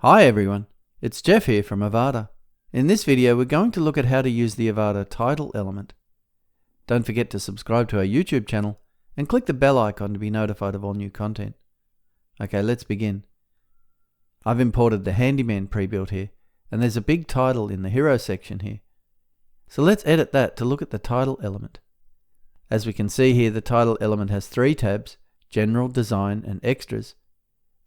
Hi everyone, it's Jeff here from Avada. In this video we're going to look at how to use the Avada Title Element. Don't forget to subscribe to our YouTube channel and click the bell icon to be notified of all new content. Okay, let's begin. I've imported the Handyman Prebuilt here, and there's a big title in the Hero section here. So let's edit that to look at the title element. As we can see here, the title element has three tabs: General, Design and Extras.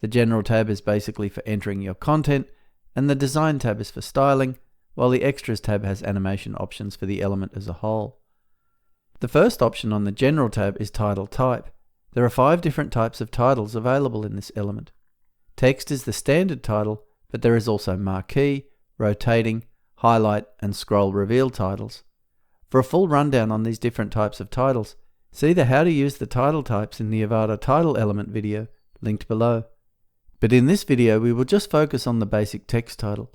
The General tab is basically for entering your content, and the Design tab is for styling, while the Extras tab has animation options for the element as a whole. The first option on the General tab is Title Type. There are 5 different types of titles available in this element. Text is the standard title, but there is also marquee, rotating, highlight and scroll reveal titles. For a full rundown on these different types of titles, see the How to Use the Title Types in the Avada Title Element video, linked below. But in this video we will just focus on the basic text title.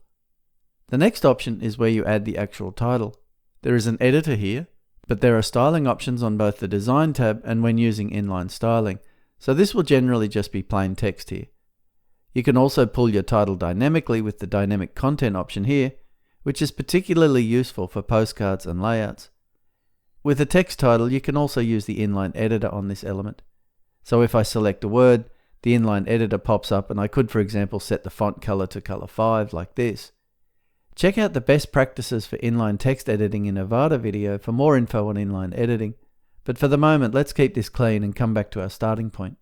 The next option is where you add the actual title. There is an editor here, but there are styling options on both the Design tab and when using inline styling, so this will generally just be plain text here. You can also pull your title dynamically with the Dynamic Content option here, which is particularly useful for postcards and layouts. With a text title you can also use the inline editor on this element. So if I select a word, the inline editor pops up and I could, for example, set the font color to color 5 like this. Check out the best practices for inline text editing in Avada video for more info on inline editing, but for the moment let's keep this clean and come back to our starting point.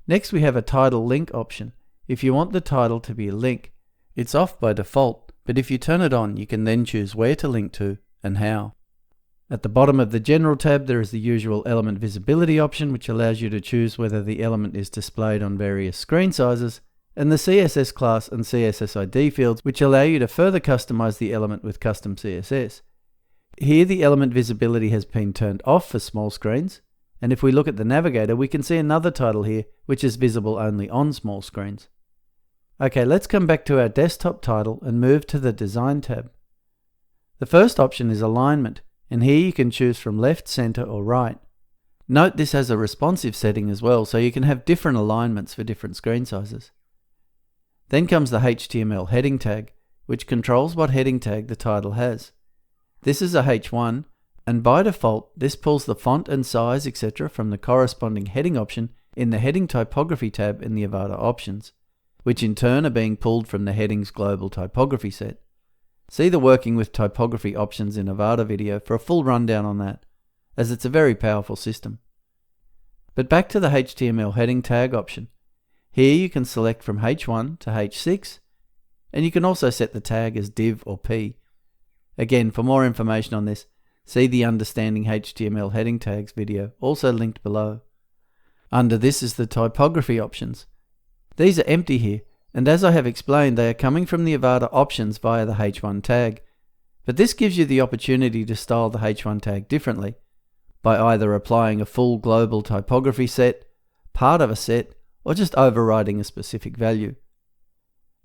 Next we have a title link option. If you want the title to be a link, it's off by default, but if you turn it on you can then choose where to link to and how. At the bottom of the General tab there is the usual element visibility option, which allows you to choose whether the element is displayed on various screen sizes, and the CSS class and CSS ID fields, which allow you to further customize the element with custom CSS. Here the element visibility has been turned off for small screens, and if we look at the navigator we can see another title here which is visible only on small screens. Okay, let's come back to our desktop title and move to the Design tab. The first option is Alignment, and here you can choose from left, center or right. Note this has a responsive setting as well, so you can have different alignments for different screen sizes. Then comes the HTML heading tag, which controls what heading tag the title has. This is a H1, and by default this pulls the font and size etc. from the corresponding heading option in the Heading Typography tab in the Avada options, which in turn are being pulled from the Headings Global Typography set. See the Working with Typography options in Avada video for a full rundown on that, as it's a very powerful system. But back to the HTML heading tag option. Here you can select from H1 to H6, and you can also set the tag as div or p. Again, for more information on this, see the Understanding HTML Heading Tags video, also linked below. Under this is the typography options. These are empty here, and as I have explained they are coming from the Avada options via the H1 tag, but this gives you the opportunity to style the H1 tag differently, by either applying a full global typography set, part of a set, or just overriding a specific value.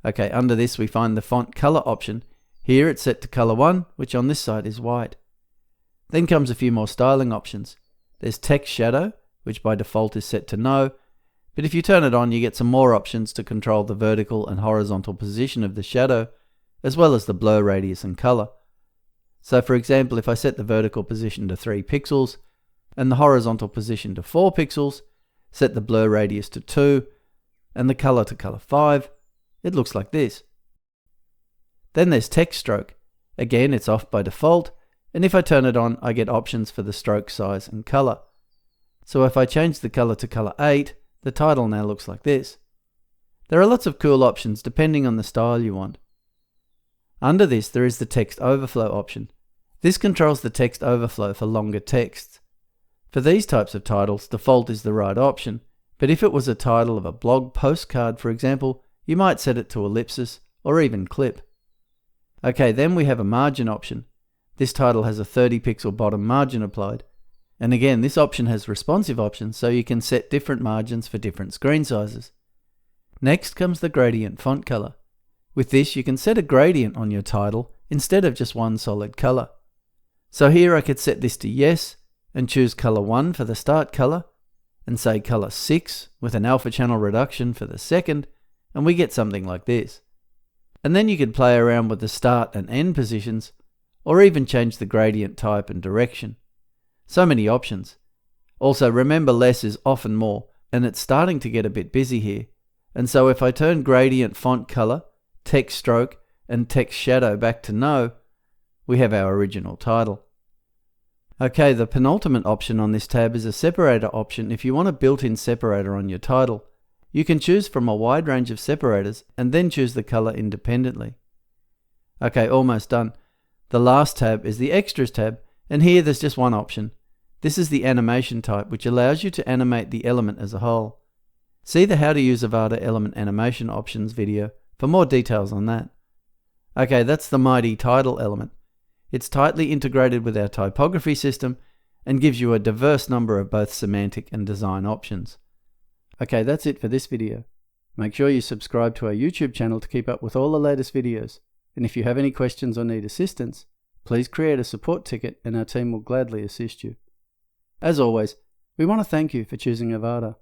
Okay, under this we find the font color option. Here it's set to color 1, which on this side is white. Then comes a few more styling options. There's text shadow, which by default is set to no, but if you turn it on you get some more options to control the vertical and horizontal position of the shadow, as well as the blur radius and color. So for example, if I set the vertical position to 3 pixels and the horizontal position to 4 pixels, set the blur radius to 2 and the color to color 5, it looks like this. Then there's text stroke. Again it's off by default, and if I turn it on I get options for the stroke size and color. So if I change the color to color 8, the title now looks like this. There are lots of cool options depending on the style you want. Under this there is the text overflow option. This controls the text overflow for longer texts. For these types of titles default is the right option, but if it was a title of a blog postcard for example, you might set it to ellipsis or even clip. Okay, then we have a margin option. This title has a 30 pixel bottom margin applied. And again, this option has responsive options, so you can set different margins for different screen sizes. Next comes the gradient font color. With this you can set a gradient on your title instead of just one solid color. So here I could set this to yes and choose color 1 for the start color, and say color 6 with an alpha channel reduction for the second, and we get something like this. And then you could play around with the start and end positions, or even change the gradient type and direction. So many options. Also, remember, less is often more, and it's starting to get a bit busy here. And so if I turn gradient font color, text stroke, and text shadow back to no, we have our original title. Okay, the penultimate option on this tab is a separator option if you want a built-in separator on your title. You can choose from a wide range of separators and then choose the color independently. Okay, almost done. The last tab is the Extras tab, and here there's just one option. This is the animation type, which allows you to animate the element as a whole. See the How to Use Avada Element Animation Options video for more details on that. Okay, that's the mighty title element. It's tightly integrated with our typography system and gives you a diverse number of both semantic and design options. Okay, that's it for this video. Make sure you subscribe to our YouTube channel to keep up with all the latest videos. And if you have any questions or need assistance, please create a support ticket and our team will gladly assist you. As always, we want to thank you for choosing Avada.